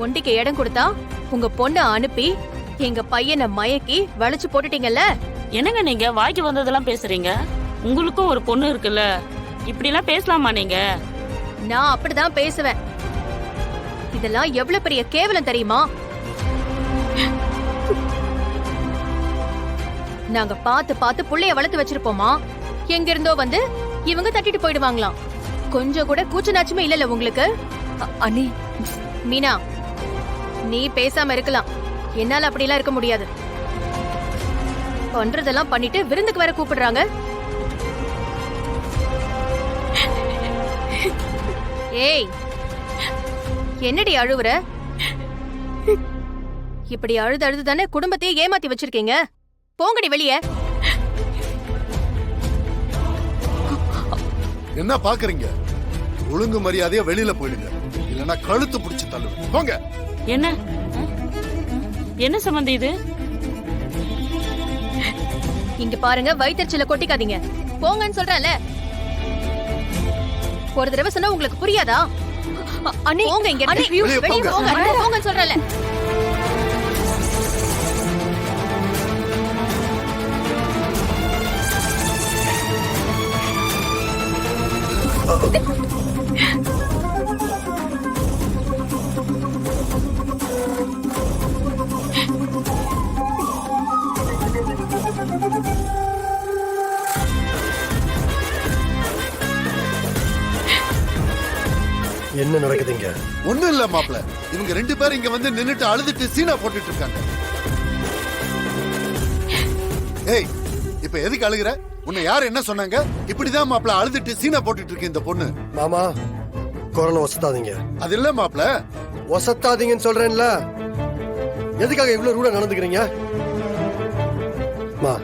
ஒண்டிக்கு இடம் கொடுத்தா உங்க பொண்ணை அனுப்பி எங்க பையனை மயக்கி வளைச்சு போட்டுட்டீங்கல்ல. என்னங்க நீங்க வாய்க்கு வந்ததெல்லாம் பேசுறீங்க? உங்களுக்கும் ஒரு பொண்ணு இருக்குல்ல, இப்படி எல்லாம் பேசலாமா நீங்க? நான் அப்படிதான் பேசுவேன். இதெல்லாம் எவ்வளவு பெரிய கேவலம் தெரியுமா? நாங்க பார்த்து பார்த்து புள்ளைய வளர்த்து வச்சிருப்போமா, எங்க இருந்தோ வந்து இவங்க தட்டிட்டு போயிடுவாங்களாம். கொஞ்சம் கூட கூச்ச நாச்சுமே இல்லல உங்களுக்கு? அண்ணி, மீனா, நீ பேசாம இருக்கலாம், என்னால அப்படிலாம் இருக்க முடியாது. பண்றதெல்லாம் பண்ணிட்டு விருந்துக்கு வேற கூப்பிடுறாங்க. ஏய், என்னடி அழுவுற? இப்படி அழுது அழுது தானே குடும்பத்தையே ஏமாத்தி வச்சிருக்கீங்க. போங்கடி வெளியே. என்ன பாக்குறீங்க? ஒழுங்கு மரியாதையா வெளியில போயிடுங்க, இல்லன்னா கழுத்து பிடிச்சு தள்ளுவேன். போங்க. என்ன என்ன சம்பந்தம் இது? இங்க பாருங்க, வயிற்றுச்சல கொட்டிக்காதீங்க. போங்கன்னு சொல்றேன்ல. ஒரு தடவை சொன்னா உங்களுக்கு புரியாதா? அண்ணி, போங்க இங்க இருந்து. வெளியே வெளியே போங்க. போங்க. போங்கன்னு சொல்றேன்ல. என்ன நடக்குதுங்க? ஒண்ணும் இல்ல மாப்ள, இவங்க ரெண்டு பேரும் இங்க வந்து நின்னுட்டு அழுதுட்டு சீனா போட்டுட்டு இருக்காங்க. ஏய், இப்ப எதுக்கு அழுகுற? உன்னை யார் என்ன சொன்னாங்க? இப்படிதான் மாப்ள அழுதுட்டு சீனா போட்டுட்டு இருக்கு இந்த பொண்ணு. மாமா, குரலை ஒசத்தாதீங்க. அது இல்ல மாப்ள, ஒசத்தாதீங்கன்னு சொல்றேன்ல. எதுக்காக இவ்வளவு ரூடா நடந்துக்கிறீங்க? மா,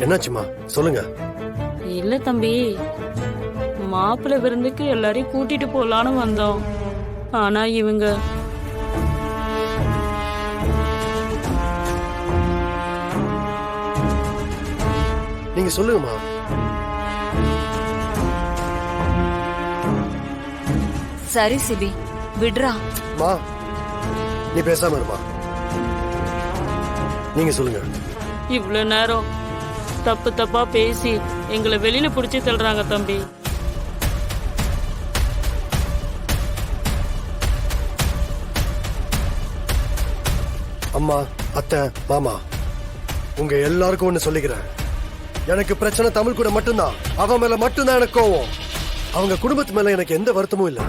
என்னாச்சுமா சொல்லுங்க. இல்ல தம்பி, மாப்பிள்ளை விருந்துக்கு எல்லாரையும் கூட்டிட்டு போலான்னு வந்தோம். ஆனா இவங்க நீங்க சொல்லுங்கம்மா. சரி சிபி, விடுறா. மா, நீ பேசாம இருமா. நீங்க சொல்லுங்க. இவ்வளவு நேரம் தப்பு தப்பா பேசி எங்களை வெளியில புடிச்சு தள்ளுறாங்க தம்பி. அம்மா, அத்தை, மாமா, உங்க எல்லாருக்கும் ஒண்ணு சொல்லிக்கிறேன். எனக்கு பிரச்சனை தமிழ் கூட மட்டும்தான். அவன் மேல மட்டும்தான் எனக்கு கோவம். அவங்க குடும்பத்து மேல எனக்கு எந்த வருத்தமும் இல்ல.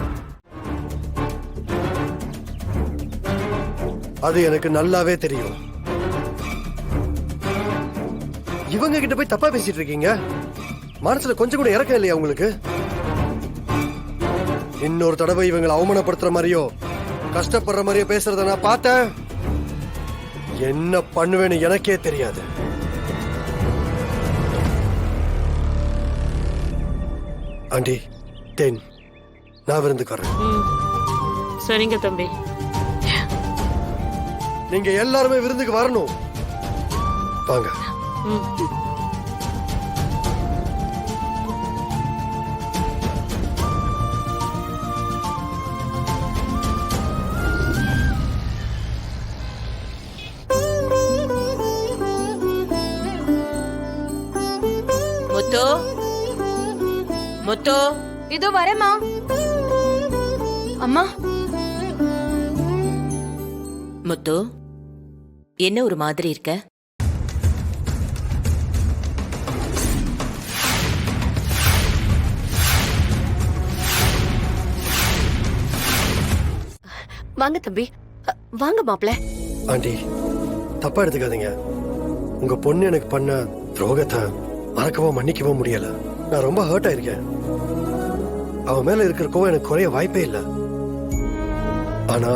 அது எனக்கு நல்லாவே தெரியும். இவங்க கிட்ட போய் தப்பா பேசிட்டு இருக்கீங்க. மனசுல கொஞ்சம் கூட இறக்கம் இல்லையா உங்களுக்கு? இன்னொரு தடவை இவங்களை அவமானப்படுத்துற மாதிரியோ கஷ்டப்படுற மாதிரியோ பேசுறத நான் பார்த்தேன், என்ன பண்ணுவேன்னு எனக்கே தெரியாது. ஆண்டி, தேன், நான் விருந்துக்கு வரேன். சரிங்க தம்பி. நீங்க எல்லாருமே விருந்துக்கு வரணும். வாங்க. முத்து, முத்து, இதோ வரேம்மா. அம்மா, முத்து, என்ன ஒரு மாதிரி இருக்க? வாங்க தம்பி, வாங்க மாப்ள. ஆண்டி, தப்பா எடுத்துக்காதீங்க. உங்க பொண்ணு எனக்கு பண்ண துரோகத்தை மறக்கவோ மன்னிக்கவோ முடியல. நான் ரொம்ப ஹர்ட் ஆயிருக்கேன். அவன் மேல இருக்கிற கோவம் எனக்கு குறைய வாய்ப்பே இல்ல. ஆனா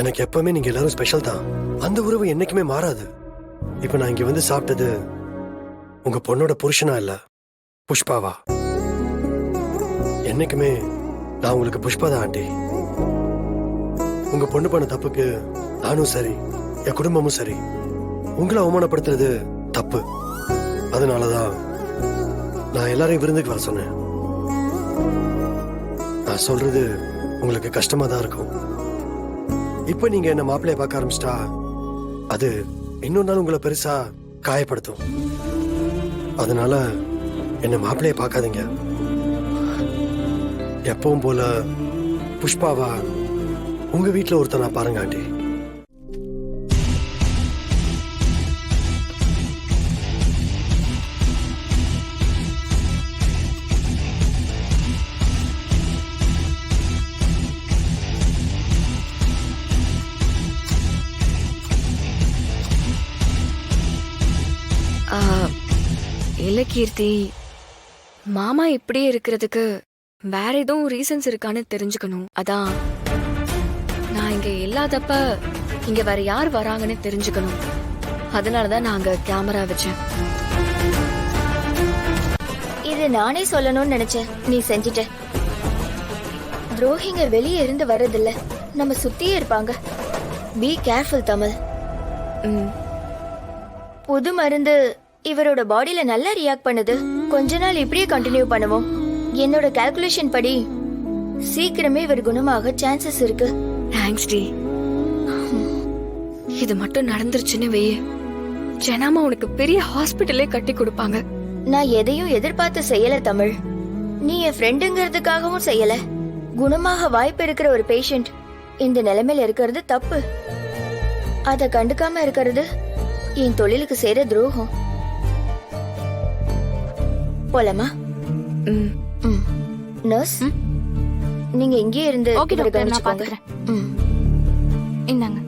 எனக்கு எப்பவுமே நீங்க எல்லாரும் ஸ்பெஷல் தான். அந்த உறவு என்னைக்குமே மாறாது. இப்ப நான் இங்க வந்து சாப்பிட்டது உங்க பொண்ணோட புருஷனா இல்ல, புஷ்பாவா. என்னைக்குமே நான் உங்களுக்கு புஷ்பா தான் ஆண்டி. உங்க பொண்ணு பண்ண தப்புக்கு நானும் சரி, என் குடும்பமும் சரி. உங்களை அவமானப்படுத்துறது தப்பு. அதனாலதான் நான் எல்லாரையும் விருந்துக்கு வர சொன்னேன். நான் சொல்றது உங்களுக்கு கஷ்டமா தான் இருக்கும். இப்ப நீங்க என்ன மாப்பிள்ளைய பார்க்க ஆரம்பிச்சிட்டா அது இன்னொரு நாள் உங்களை பெருசா காயப்படுத்தும். அதனால என்ன மாப்பிள்ளைய பார்க்காதீங்க. எப்பவும் போல புஷ்பாவா உங்க வீட்டுல ஒருத்தனா பாருங்க ஆண்டி. ஆ, இல்ல கீர்த்தி, மாமா இப்படியே இருக்கிறதுக்கு வேற எதுவும் ரீசன்ஸ் இருக்கான்னு தெரிஞ்சுக்கணும். அதான் நான் இங்க இல்லாதப்ப இங்க வேற யார் வராங்கன்னு தெரிஞ்சுக்கணும். அதனாலதான் நான் அங்க கேமரா வச்சேன். இது நானே சொல்லணும்னு நினைச்சேன், நீ செஞ்சிட்ட. துரோகிங்க வெளியே இருந்து வர்றதில்ல, நம்ம சுத்தியே இருப்பாங்க. Be careful Tamil. ம், புது மருந்து இவரோட பாடியில நல்லா ரியாக்ட் பண்ணுது. கொஞ்ச நாள் இப்படியே கண்டினியூ பண்ணுவோம். என்னோட கால்குலேஷன் படி சீக்கிரமே இவர் குணமாக சான்சஸ் இருக்கு. தேங்க்ஸ் டி. இது மட்டும் நடந்துருச்சுன்னு வெய்ய, ஜனாமா உனக்கு பெரிய ஹாஸ்பிட்டலே கட்டி கொடுப்பாங்க. நான் எதையும் எதிர்பார்த்து செய்யல தமிழ். நீ என் ஃப்ரெண்டுங்கிறதுக்காகவும் செய்யல. குணமாக வாய்ப்பு இருக்கிற ஒரு பேஷண்ட் இந்த நிலைமையில இருக்கிறது தப்பு. அத கண்டுக்காம இருக்கிறது என் தொழிலுக்கு செய்யற துரோகம். போலாமா? ம், நர்ஸ், நீங்க இங்கே இருந்து ஓகே இவரை டாக்டர், நான் கவனிச்சுக்கோங்க. பாத்துக்கிறேன். இந்தாங்க.